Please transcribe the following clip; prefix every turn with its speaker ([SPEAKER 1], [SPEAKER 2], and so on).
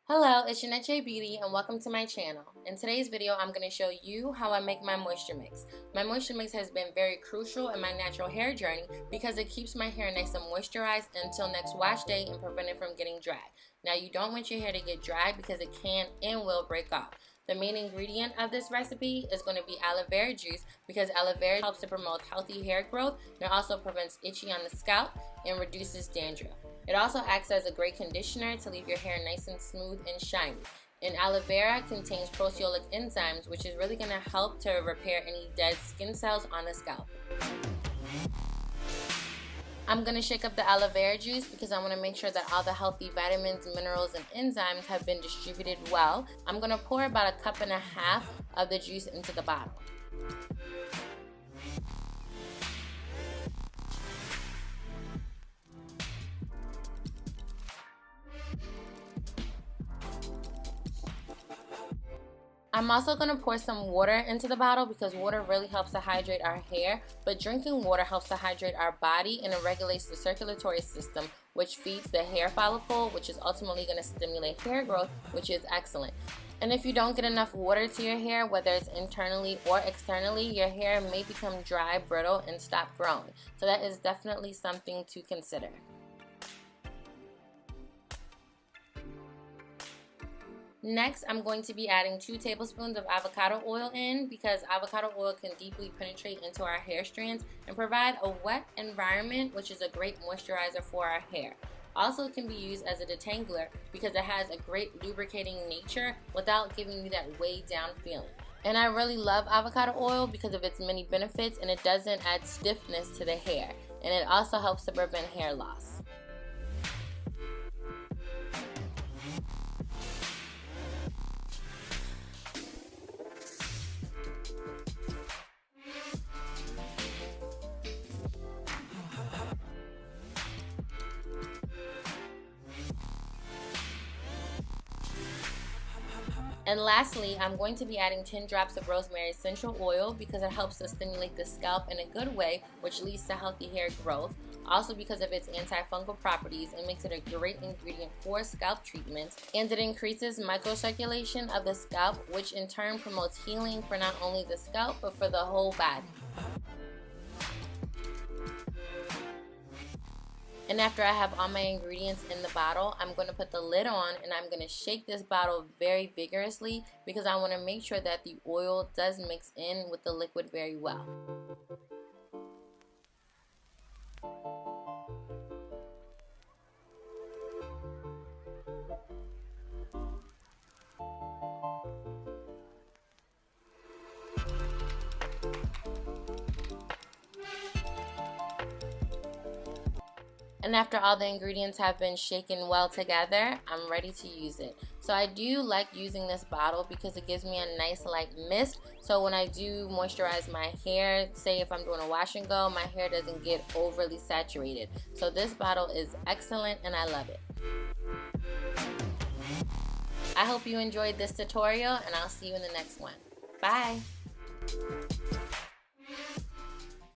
[SPEAKER 1] Hello, it's Jeanette J Beauty and welcome to my channel. In today's video, I'm going to show you how I make my moisture mix. My moisture mix has been very crucial in my natural hair journey because it keeps my hair nice and moisturized until next wash day and prevent it from getting dry. Now, you don't want your hair to get dry because it can and will break off. The main ingredient of this recipe is going to be aloe vera juice because aloe vera helps to promote healthy hair growth and it also prevents itchy on the scalp and reduces dandruff. It also acts as a great conditioner to leave your hair nice and smooth and shiny. And aloe vera contains proteolytic enzymes, which is really going to help to repair any dead skin cells on the scalp. I'm going to shake up the aloe vera juice because I want to make sure that all the healthy vitamins, minerals, and enzymes have been distributed well. I'm going to pour about 1.5 cups of the juice into the bottle. I'm also going to pour some water into the bottle because water really helps to hydrate our hair, but drinking water helps to hydrate our body and it regulates the circulatory system, which feeds the hair follicle, which is ultimately going to stimulate hair growth, which is excellent. And if you don't get enough water to your hair, whether it's internally or externally, your hair may become dry, brittle, and stop growing. So that is definitely something to consider. Next, I'm going to be adding 2 tablespoons of avocado oil in because avocado oil can deeply penetrate into our hair strands and provide a wet environment, which is a great moisturizer for our hair. Also, it can be used as a detangler because it has a great lubricating nature without giving you that weighed down feeling. And I really love avocado oil because of its many benefits, and it doesn't add stiffness to the hair, and it also helps to prevent hair loss. And lastly, I'm going to be adding 10 drops of rosemary essential oil because it helps to stimulate the scalp in a good way, which leads to healthy hair growth. Also, because of its anti-fungal properties, it makes it a great ingredient for scalp treatments, and it increases microcirculation of the scalp, which in turn promotes healing for not only the scalp but for the whole body. And after I have all my ingredients in the bottle, I'm going to put the lid on and I'm going to shake this bottle very vigorously because I want to make sure that the oil does mix in with the liquid very well. And after all the ingredients have been shaken well together, I'm ready to use it. So I do like using this bottle because it gives me a nice light mist. So when I do moisturize my hair, say if I'm doing a wash and go, my hair doesn't get overly saturated. So this bottle is excellent and I love it. I hope you enjoyed this tutorial and I'll see you in the next one. Bye!